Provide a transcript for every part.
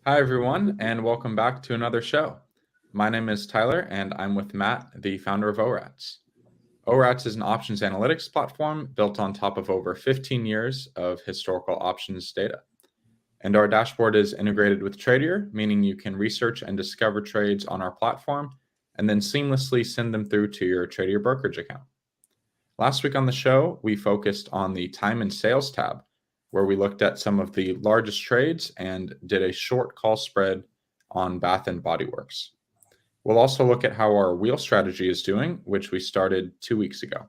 Hi, everyone, and welcome back to another show. My name is Tyler, and I'm with Matt, the founder of ORATS. ORATS is an options analytics platform built on top of over 15 years of historical options data. And our dashboard is integrated with Tradier, meaning you can research and discover trades on our platform and then seamlessly send them through to your Tradier brokerage account. Last week on the show, we focused on the time and sales tab, where we looked at some of the largest trades and did a short call spread on Bath and Body Works. We'll also look at how our wheel strategy is doing, which we started 2 weeks ago.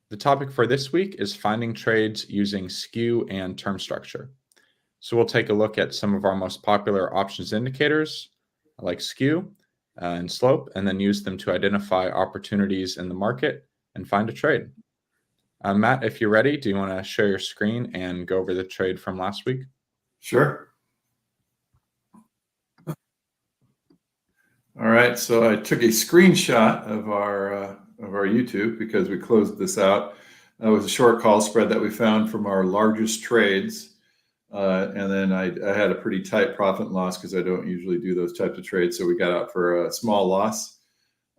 The topic for this week is finding trades using skew and term structure. So we'll take a look at some of our most popular options indicators like skew and slope, and then use them to identify opportunities in the market and find a trade. Matt, if you're ready, do you want to share your screen and go over the trade from last week? Sure. All right, so I took a screenshot of our YouTube because we closed this out. That was a short call spread that we found from our largest trades, and then I had a pretty tight profit and loss because I don't usually do those types of trades. So we got out for a small loss.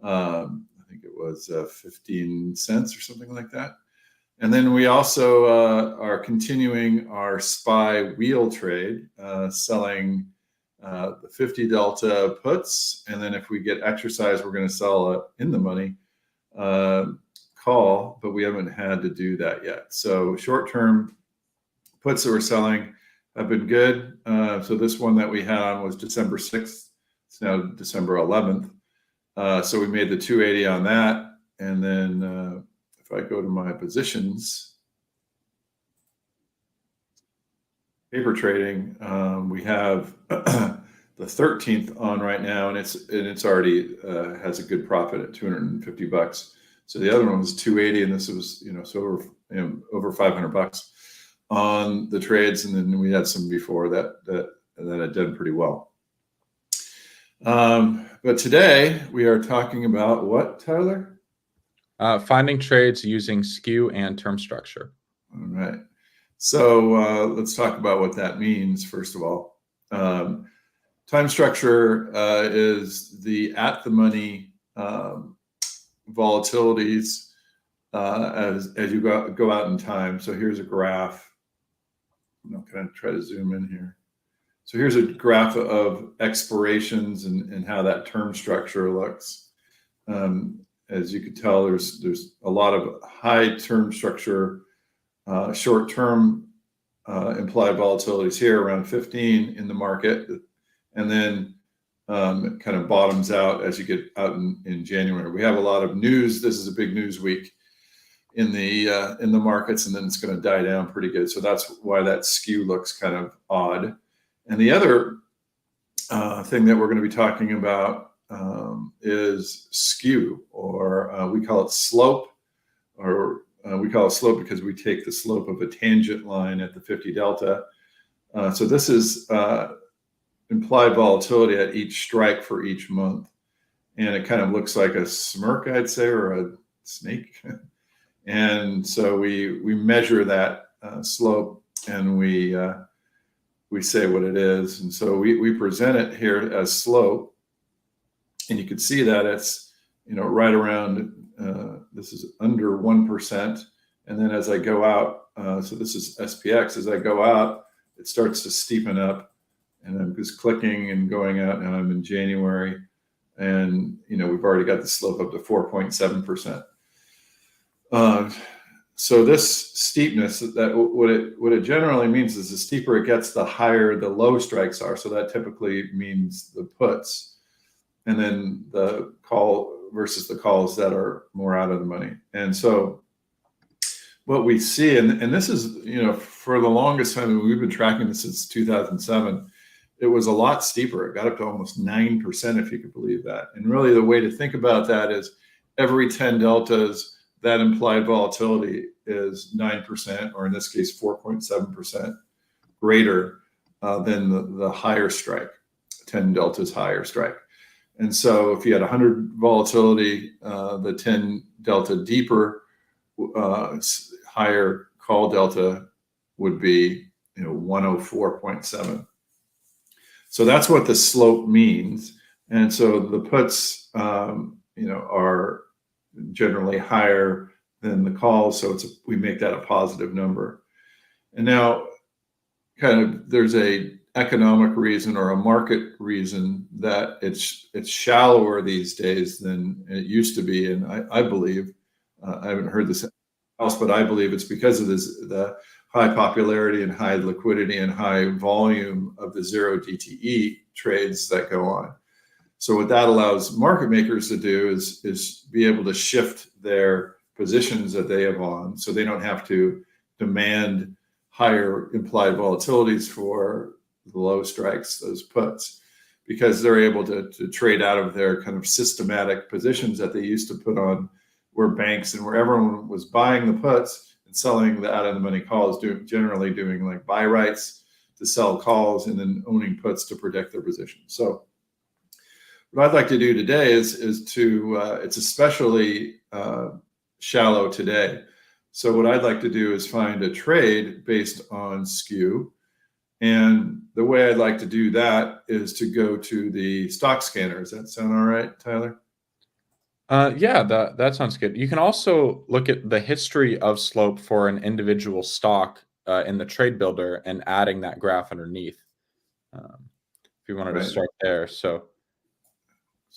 I think it was 15 cents or something like that. And then we also are continuing our SPY wheel trade, selling the 50 delta puts. And then if we get exercise, we're going to sell a in the money call, but we haven't had to do that yet. So short-term puts that we're selling have been good. So this one that we had on was December 6th. It's now December 11th. So we made the 280 on that. And then if I go to my positions, paper trading, we have the 13th on right now, and it's already has a good profit at $250. So the other one was 280, and this was so over $500 on the trades, and then we had some before that had done pretty well. But today we are talking about what, Tyler? Finding trades using skew and term structure. All right. So let's talk about what that means, first of all. Time structure is the at-the-money volatilities as you go out in time. So here's a graph. I'm going to try to zoom in here. So here's a graph of expirations and how that term structure looks. As you can tell, there's a lot of high term structure, short-term implied volatilities here around 15 in the market, and then it kind of bottoms out as you get out in January. We have a lot of news. This is a big news week in the markets, and then it's going to die down pretty good. So that's why that skew looks kind of odd. And the other thing that we're going to be talking about is skew, or we call it slope, or we call it slope because we take the slope of a tangent line at the 50 delta. So this is implied volatility at each strike for each month. And it kind of looks like a smirk, I'd say, or a snake. And so we measure that slope, and we say what it is. And so we present it here as slope. And you can see that it's, right around, this is under 1%. And then as I go out, so this is SPX, as I go out, it starts to steepen up, and I'm just clicking and going out. Now I'm in January, and, we've already got the slope up to 4.7%. So this steepness, that what it generally means is the steeper it gets, the higher the low strikes are. So that typically means the puts. And then the call versus the calls that are more out of the money. And so what we see, and this is, for the longest time, we've been tracking this since 2007, it was a lot steeper. It got up to almost 9%, if you could believe that. And really the way to think about that is every 10 deltas, that implied volatility is 9%, or in this case, 4.7% greater than the higher strike, 10 deltas higher strike. And so if you had 100 volatility, the 10 delta deeper, higher call delta would be 104.7. So that's what the slope means. And so the puts, are generally higher than the calls. So we make that a positive number. And now kind of there's a economic reason or a market reason that it's shallower these days than it used to be. And I believe, I haven't heard this else, but I believe it's because of the high popularity and high liquidity and high volume of the zero DTE trades that go on. So what that allows market makers to do is be able to shift their positions that they have on, so they don't have to demand higher implied volatilities for the low strikes, those puts, because they're able to trade out of their kind of systematic positions that they used to put on, where banks and where everyone was buying the puts and selling the out of the money calls, generally doing like buy rights to sell calls and then owning puts to protect their position. So what I'd like to do today is to it's especially shallow today. So what I'd like to do is find a trade based on Skew. And the way I'd like to do that is to go to the stock scanner. Does that sound all right, Tyler? Yeah, that sounds good. You can also look at the history of slope for an individual stock in the trade builder and adding that graph underneath. If you wanted to start there. So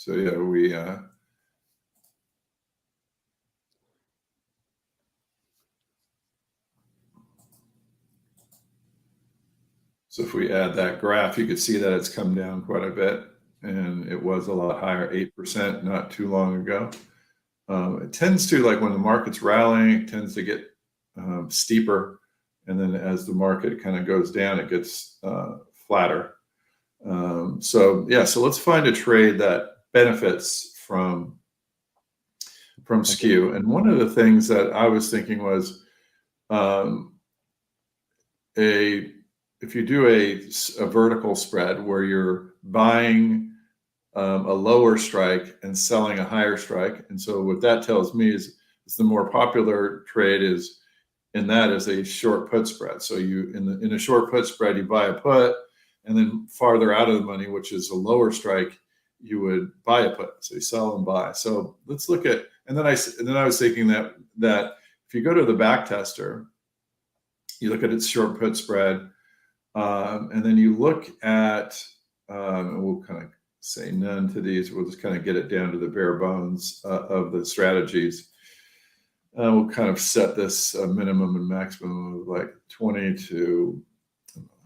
yeah, so if we add that graph, you could see that it's come down quite a bit, and it was a lot higher, 8% not too long ago. It tends to, like when the market's rallying, it tends to get steeper, and then as the market kind of goes down, it gets flatter. So let's find a trade that benefits from Skew. And one of the things that I was thinking was if you do a vertical spread where you're buying a lower strike and selling a higher strike. And so what that tells me is the more popular trade is a short put spread. So you in a short put spread, you buy a put, and then farther out of the money, which is a lower strike, you would buy a put. So you sell and buy. So let's look at, and then I was thinking that if you go to the back tester, you look at its short put spread, and then you look at, we'll kind of say none to these. We'll just kind of get it down to the bare bones of the strategies. We'll kind of set this minimum and maximum of like 20 to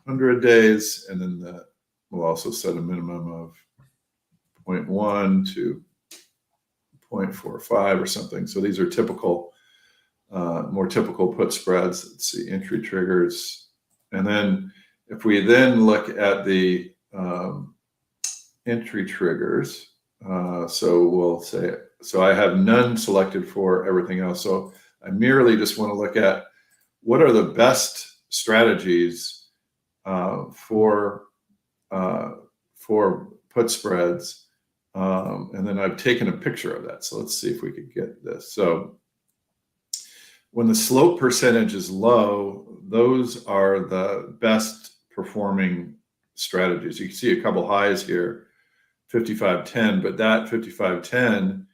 100 days. And then we'll also set a minimum of 0.1 to 0.45 or something. So these are typical, more typical put spreads. Let's see, entry triggers. And then if we then look at the entry triggers, so we'll say, so I have none selected for everything else. So I merely just want to look at what are the best strategies for put spreads. And then I've taken a picture of that. So let's see if we could get this. So when the slope percentage is low, those are the best performing strategies. You can see a couple highs here, 55.10, but that 55.10,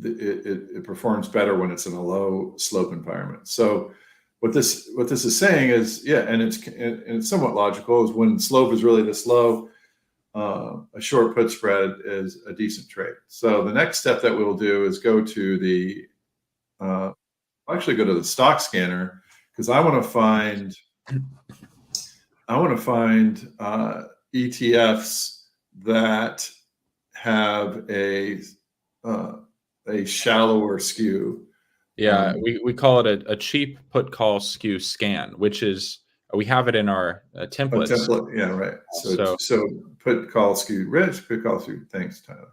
it performs better when it's in a low slope environment. So what this is saying is, yeah, and it's somewhat logical, is when slope is really this low, a short put spread is a decent trade. So the next step that we'll do is go to the actually go to the stock scanner, because I want to find ETFs that have a shallower skew. yeah, we call it a cheap put call skew scan, which is, we have it in our templates. Template, yeah, right. So put call skew rich, put call skew. Thanks, Tyler.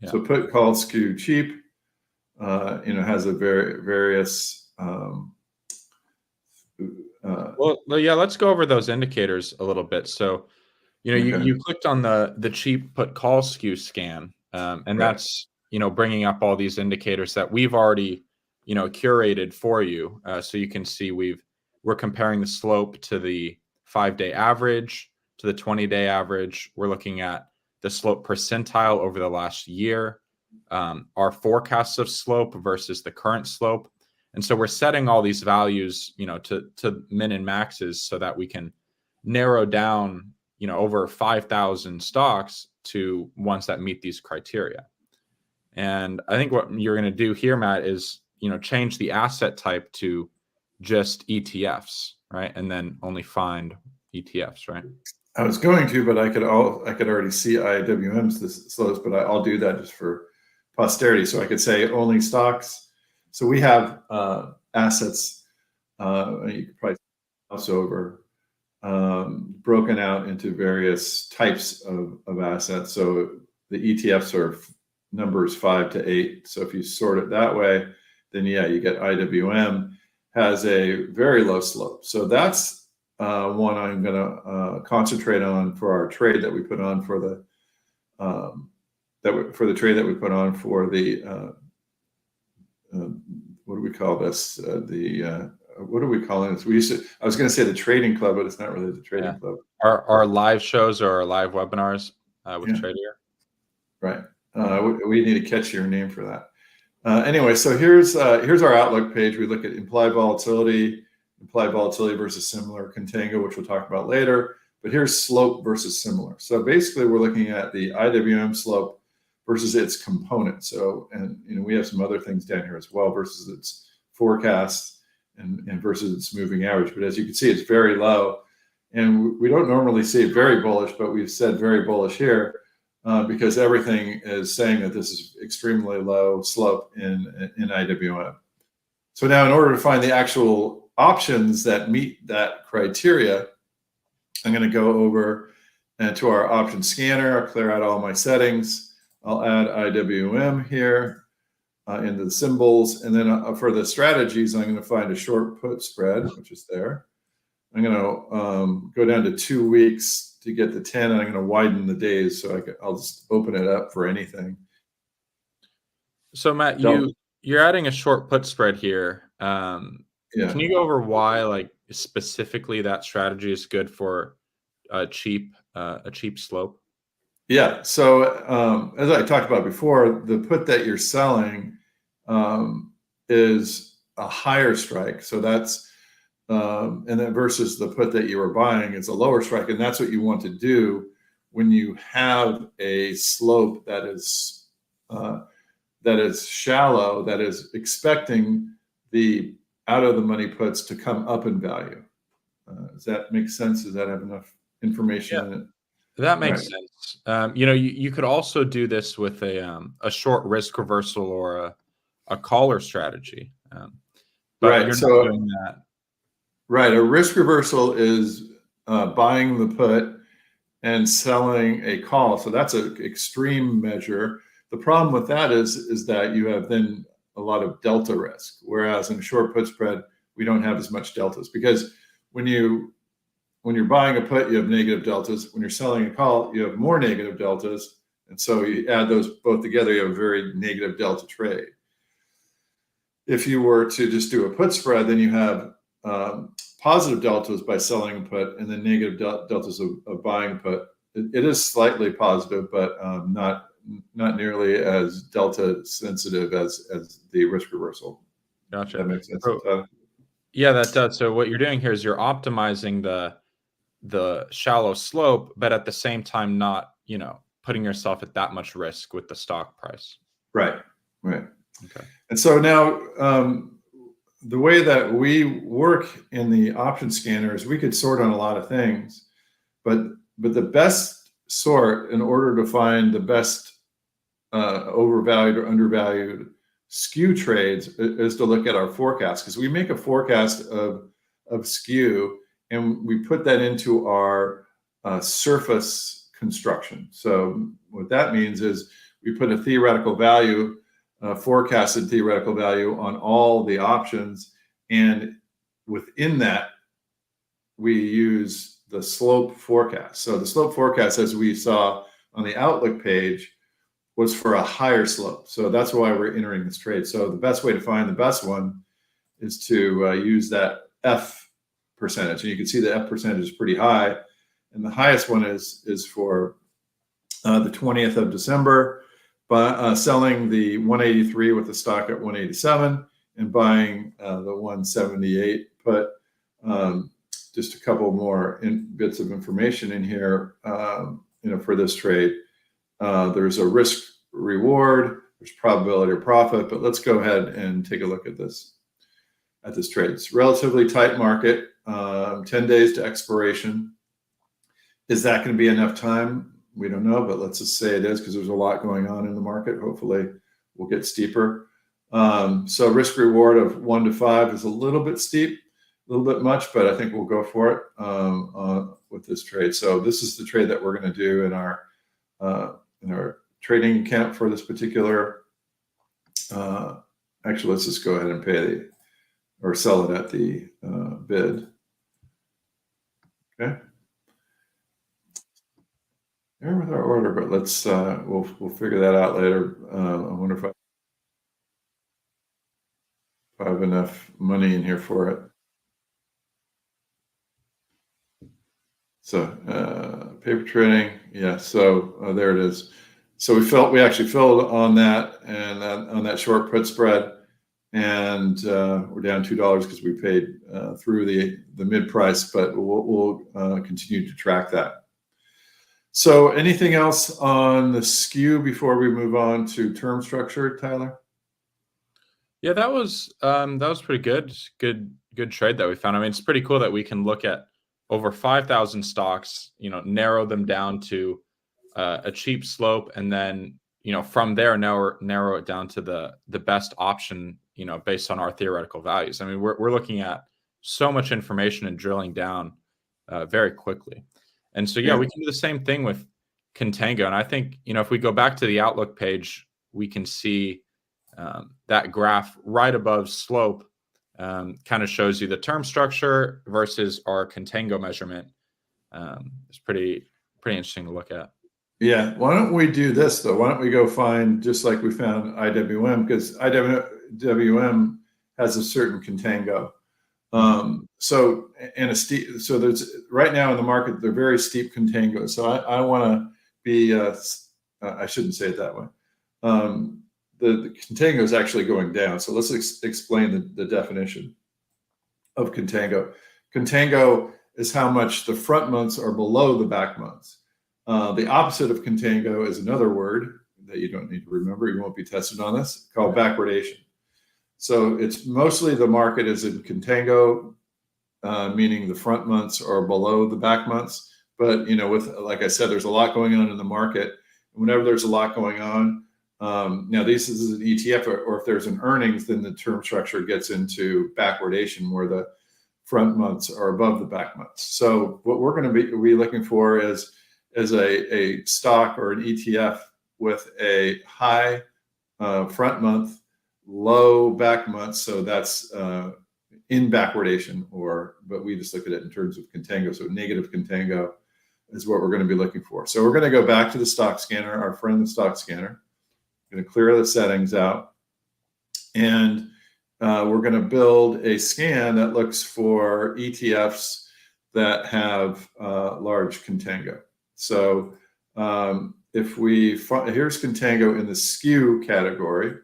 Yeah. So put call skew cheap, has a various. Well, yeah, let's go over those indicators a little bit. So, you clicked on the cheap put call skew scan, and that's bringing up all these indicators that we've already curated for you, so you can see we're comparing the slope to the 5-day average, to the 20-day average. We're looking at the slope percentile over the last year, our forecasts of slope versus the current slope. And so we're setting all these values, to min and maxes so that we can narrow down, over 5,000 stocks to ones that meet these criteria. And I think what you're going to do here, Matt, is, change the asset type to just ETFs, right? And then only find ETFs, right? I was going to, but I could already see IWM's slopes, but I'll do that just for posterity. So I could say only stocks. So we have assets. You could probably mouse over, broken out into various types of assets. So the ETFs are numbers 5 to 8. So if you sort it that way, then yeah, you get IWM has a very low slope. So that's one I'm going to concentrate on for our trade that we put on for the trade that we put on for the what do we call this? What are we calling this? I was going to say the trading club, but it's not really the trading club. Our live shows or our live webinars with Tradier. Right. We need a catchier name for that. Anyway, so here's our outlook page. We look at implied volatility versus similar contango, which we'll talk about later. But here's slope versus similar. So basically, we're looking at the IWM slope versus its component. So, and we have some other things down here as well versus its forecasts and versus its moving average. But as you can see, it's very low. And we don't normally see it very bullish, but we've said very bullish here. Because everything is saying that this is extremely low slope in IWM. So now in order to find the actual options that meet that criteria, I'm going to go over to our option scanner. I'll clear out all my settings. I'll add IWM here into the symbols. And then for the strategies, I'm going to find a short put spread, which is there. I'm going to go down to 2 weeks to get the 10, and I'm going to widen the days so I'll just open it up for anything. So Matt, you're adding a short put spread here. Can you go over why, specifically, that strategy is good for a cheap slope? Yeah. So as I talked about before, the put that you're selling is a higher strike. So that's and then versus the put that you were buying is a lower strike, and that's what you want to do when you have a slope that is shallow, that is expecting the out of the money puts to come up in value. Does that make sense? Does that have enough information in it? That makes sense. You could also do this with a short risk reversal or a caller strategy. But you're not doing that. Right. A risk reversal is buying the put and selling a call. So that's an extreme measure. The problem with that is that you have then a lot of delta risk. Whereas in a short put spread, we don't have as much deltas, because when you're buying a put, you have negative deltas. When you're selling a call, you have more negative deltas. And so you add those both together, you have a very negative delta trade. If you were to just do a put spread, then you have positive deltas by selling a put, and then negative deltas of buying a put. It is slightly positive, but not nearly as delta sensitive as the risk reversal. Gotcha. That makes sense. Yeah, that does. So what you're doing here is you're optimizing the shallow slope, but at the same time not, putting yourself at that much risk with the stock price. Right. Okay. And so now the way that we work in the option scanner is we could sort on a lot of things, but the best sort in order to find the best overvalued or undervalued skew trades is to look at our forecast, because we make a forecast of skew and we put that into our surface construction. So what that means is we put a theoretical value, forecasted theoretical value on all the options, and within that we use the slope forecast. So the slope forecast, as we saw on the outlook page, was for a higher slope. So that's why we're entering this trade. So the best way to find the best one is to use that F percentage. And you can see the F percentage is pretty high. and the highest one is for the 20th of December, selling the 183 with the stock at 187 and buying the 178 put. Just a couple more bits of information in here, for this trade. There's a risk reward, there's probability of profit, but let's go ahead and take a look at this trade. It's a relatively tight market, 10 days to expiration. Is that going to be enough time? We don't know, but let's just say it is because there's a lot going on in the market. Hopefully we'll get steeper. So risk reward of 1 to 5 is a little bit steep, a little bit much, but I think we'll go for it with this trade. So this is the trade that we're going to do in our trading account for this particular. Actually, let's just go ahead and pay or sell it at the bid. Okay. Here with our order, but let's we'll figure that out later. I wonder if I have enough money in here for it. So paper trading, yeah. So there it is. So we actually filled on that and on that short put spread, and we're down $2 because we paid through the mid price, but we'll continue to track that. So anything else on the Skew before we move on to term structure, Tyler? Yeah, that was pretty good. Good trade that we found. I mean, it's pretty cool that we can look at over 5,000 stocks, narrow them down to a cheap slope, and then from there narrow it down to the best option, based on our theoretical values. I mean, we're looking at so much information and drilling down very quickly. And so, yeah, we can do the same thing with Contango. And I think, if we go back to the Outlook page, we can see that graph right above slope kind of shows you the term structure versus our Contango measurement. It's pretty interesting to look at. Yeah. Why don't we do this, though? Why don't we go find, just like we found IWM, because IWM has a certain Contango. So there's right now in the market, they're very steep Contango. So I want to be, I shouldn't say it that way. The Contango is actually going down. So let's explain the definition of Contango. Contango is how much the front months are below the back months. The opposite of Contango is another word that you don't need to remember. You won't be tested on this, called backwardation. So it's mostly the market is in Contango, meaning the front months are below the back months. But, like I said, there's a lot going on in the market. Whenever there's a lot going on, now this is an ETF, or if there's an earnings, then the term structure gets into backwardation where the front months are above the back months. So what we're going to be looking for is a stock or an ETF with a high front month, low back months. So that's in backwardation, but we just look at it in terms of Contango. So negative Contango is what we're going to be looking for. So we're going to go back to the stock scanner, our friend, the stock scanner. Going to clear the settings out, and we're going to build a scan that looks for ETFs that have large Contango. So here's Contango in the Skew category.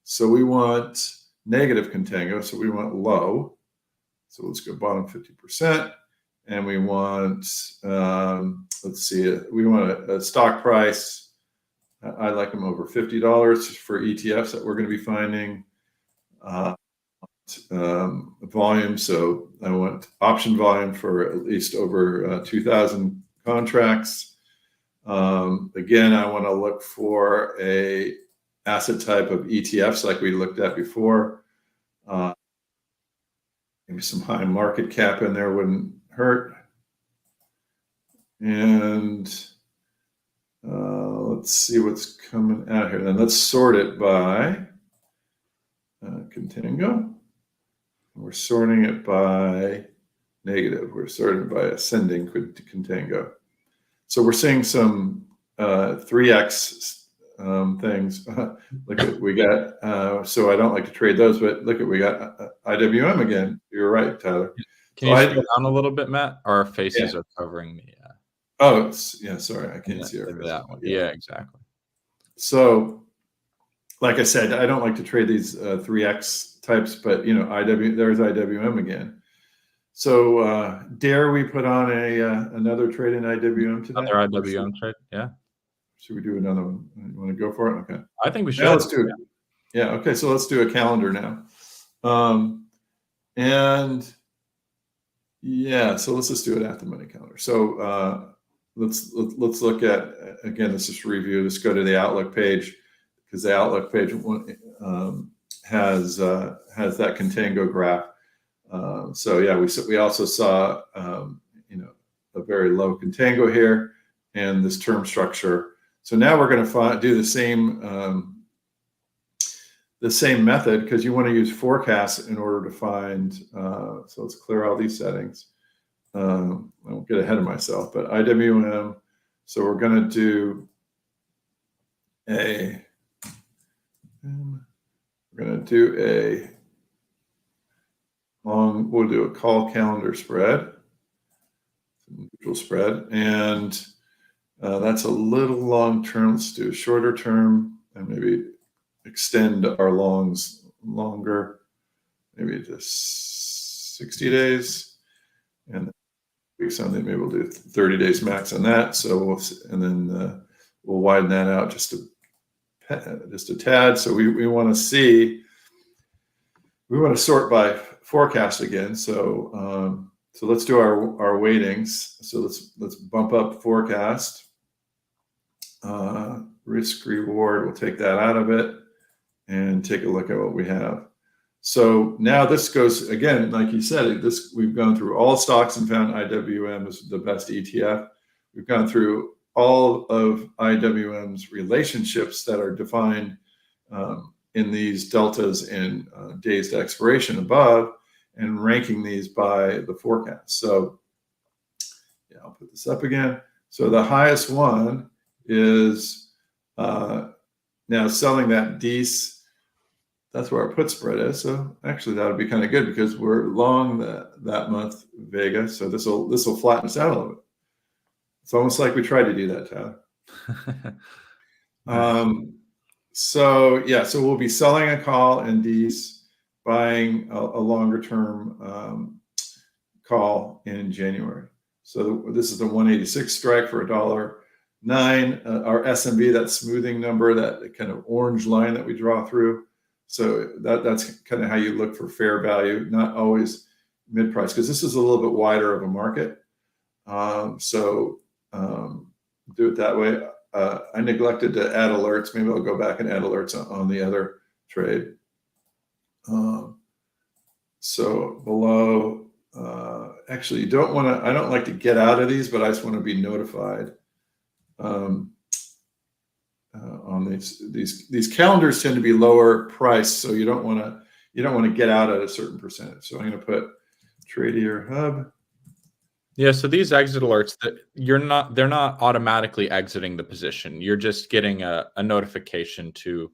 So we want negative Contango, so we want low. So let's go bottom 50%, and we want we want a stock price. I like them over $50 for ETFs that we're going to be finding. Volume, so I want option volume for at least over 2,000 contracts. Again, I want to look for a asset type of ETFs like we looked at before. Maybe some high market cap in there wouldn't hurt. And let's see what's coming out here. Then let's sort it by Contango. We're sorting it by negative. We're sorting it by ascending Contango. So we're seeing some 3x things. Look at we got. So I don't like to trade those, but look at we got IWM again. You're right, Tyler. Can you slow down a little bit, Matt? Our faces are covering me. Oh, yeah, sorry, I can't Yeah, see our face. that one. Yeah, exactly. So, like I said, I don't like to trade these 3x types, but there's IWM again. So, dare we put on another trade in IWM today? Another IWM trade. Yeah. Should we do another one? You want to go for it? Okay. I think we Now should. let's do it. Yeah. Okay. So let's do a calendar now. And yeah, so let's just do it at the money calendar. So let's look at, again, let's just review. Let's go to the Outlook page, because the Outlook page has that contango graph. So yeah, we also saw a very low contango here and this term structure. So now we're going to do the same method, because you want to use forecasts in order to find. So let's clear all these settings. I won't get ahead of myself, but IWM. So we're going to do a long. We'll do a call calendar spread, neutral spread, and that's a little long term. Let's do a shorter term and maybe extend our longs longer, maybe just 60 days, and something, maybe we'll do 30 days max on that. So then we'll widen that out just a tad. So we want to sort by forecast again. So let's do our weightings. So let's bump up forecast. Risk reward, we'll take that out of it and take a look at what we have. So now this goes, again, like you said, we've gone through all stocks and found IWM is the best ETF. We've gone through all of IWM's relationships that are defined in these deltas and days to expiration above, and ranking these by the forecast. So yeah, I'll put this up again. So the highest one is now selling that DEES. That's where our put spread is. So actually that would be kind of good, because we're long that month, Vega. So this will flatten us out a little bit. It's almost like we tried to do that, Tyler. So yeah, so we'll be selling a call in DEES, buying a longer term call in January. So this is the 186 strike for $1.09. Our SMB, that smoothing number, that kind of orange line that we draw through. So that's kind of how you look for fair value, not always mid price, because this is a little bit wider of a market. So do it that way. I neglected to add alerts. Maybe I'll go back and add alerts on the other trade. So below, actually, you don't want to. I don't like to get out of these, but I just want to be notified. On these calendars tend to be lower price, so you don't want to get out at a certain percentage. So I'm going to put Tradier Hub. Yeah, so these exit alerts, they're not automatically exiting the position. You're just getting a notification to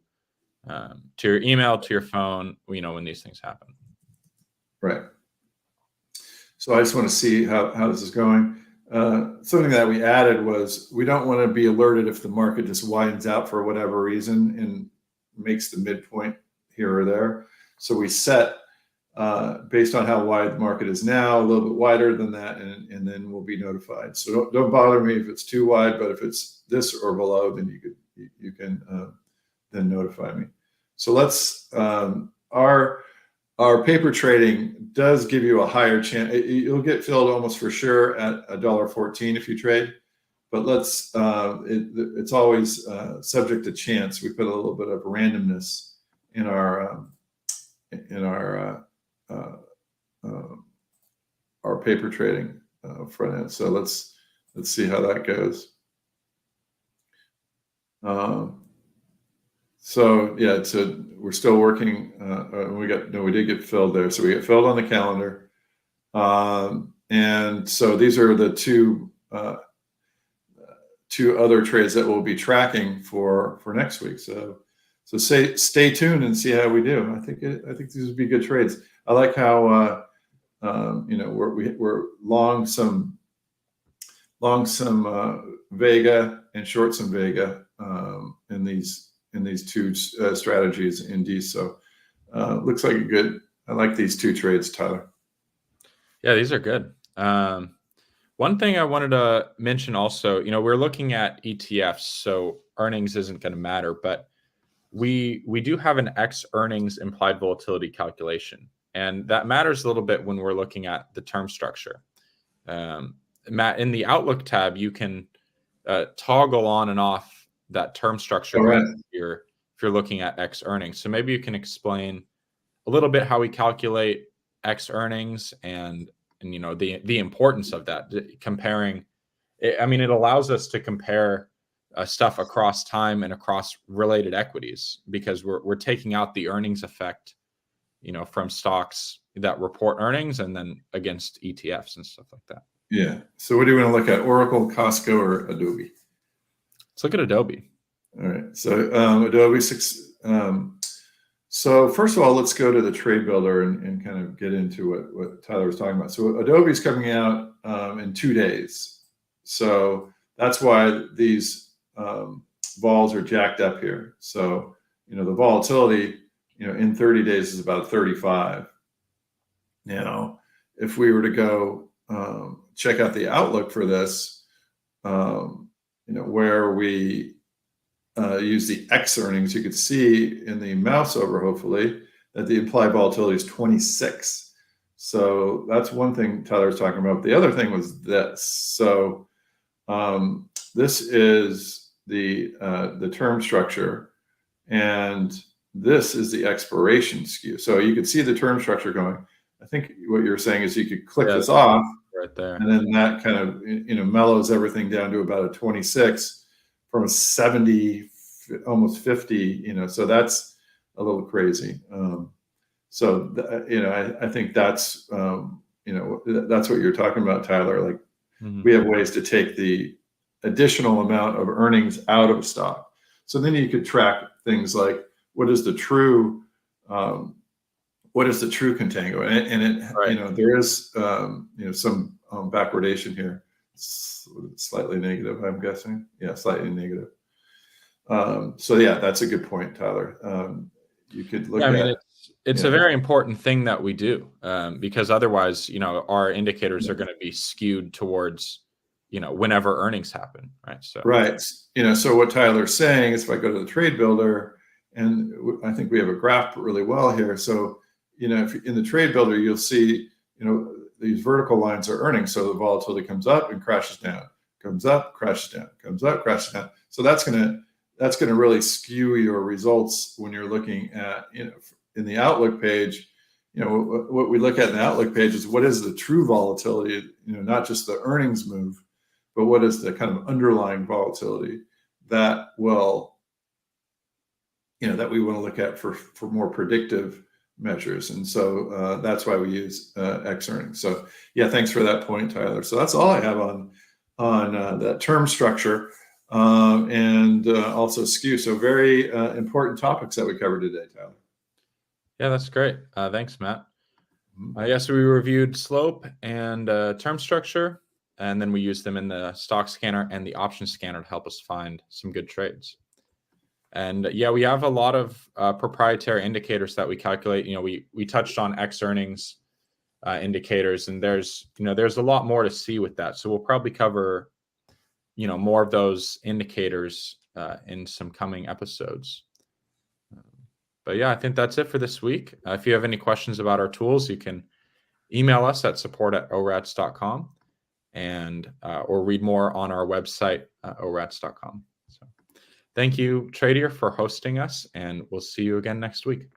your email, to your phone, when these things happen. Right. So I just want to see how this is going. Something that we added was, we don't want to be alerted if the market just widens out for whatever reason and makes the midpoint here or there. So we set, based on how wide the market is now, a little bit wider than that, and then we'll be notified. So don't bother me if it's too wide, but if it's this or below, then you can then notify me. So let's our paper trading does give you a higher chance. You'll get filled almost for sure at $1.14 if you trade, but it's always subject to chance. We put a little bit of randomness in our paper trading front end. So let's see how that goes. So yeah, we're still working. We did get filled there. So we get filled on the calendar. And so these are the two other trades that we'll be tracking for next week. So stay tuned and see how we do. I think these would be good trades. I like how we're long long some Vega and short some Vega in these two strategies in D. So looks like a good. I like these two trades, Tyler. Yeah, these are good. One thing I wanted to mention also, we're looking at ETFs, so earnings isn't going to matter, but we do have an X earnings implied volatility calculation, and that matters a little bit when we're looking at the term structure. Matt, in the Outlook tab, you can toggle on and off that term structure Right. if you're looking at X earnings. So maybe you can explain a little bit how we calculate X earnings and the importance of that, comparing. I mean, it allows us to compare stuff across time and across related equities, because we're taking out the earnings effect, from stocks that report earnings and then against ETFs and stuff like that. Yeah. So what do you want to look at? Oracle, Costco, or Adobe? Let's look at Adobe. All right. So Adobe. So first of all, let's go to the trade builder and kind of get into what Tyler was talking about. So Adobe's coming out in 2 days. So that's why these vols are jacked up here. So, the volatility, in 30 days is about 35. Now, if we were to go check out the outlook for this, where we use the X earnings, you could see in the mouse over, hopefully, that the implied volatility is 26. So that's one thing Tyler was talking about. The other thing was this. So this is the term structure, and this is the expiration skew. So you could see the term structure going. I think what you're saying is you could click this off right there, and then that kind of mellows everything down to about a 26 from a 70, almost 50. So that's a little crazy. I think that's that's what you're talking about, Tyler. Like, we have ways to take the additional amount of earnings out of a stock. So then you could track things like what is the true contango, and there is some backwardation here, slightly negative, I'm guessing. Yeah, slightly negative. So yeah, that's a good point, Tyler. You could look at. It's a very important thing that we do, because otherwise, our indicators are going to be skewed towards, whenever earnings happen, right? So what Tyler's saying is, if I go to the trade builder, and I think we have a graph really well here. So, if in the trade builder, you'll see, these vertical lines are earnings. So the volatility comes up and crashes down, comes up, crashes down, comes up, crashes down. So that's going to really skew your results when you're looking at, in the Outlook page. What we look at in the Outlook page is what is the true volatility, not just the earnings move, but what is the kind of underlying volatility that will, that we want to look at for more predictive measures. And so that's why we use X earnings. So yeah, thanks for that point, Tyler. So that's all I have on that term structure, and also skew. So very important topics that we covered today, Tyler. Yeah, that's great. Thanks, Matt. Yes, we reviewed slope and term structure, and then we used them in the stock scanner and the option scanner to help us find some good trades. And yeah, we have a lot of proprietary indicators that we calculate. We touched on X earnings indicators, and there's a lot more to see with that. So we'll probably cover more of those indicators in some coming episodes. But yeah, I think that's it for this week. If you have any questions about our tools, you can email us at support@orats.com, and or read more on our website, orats.com. So thank you, Tradier, for hosting us, and we'll see you again next week.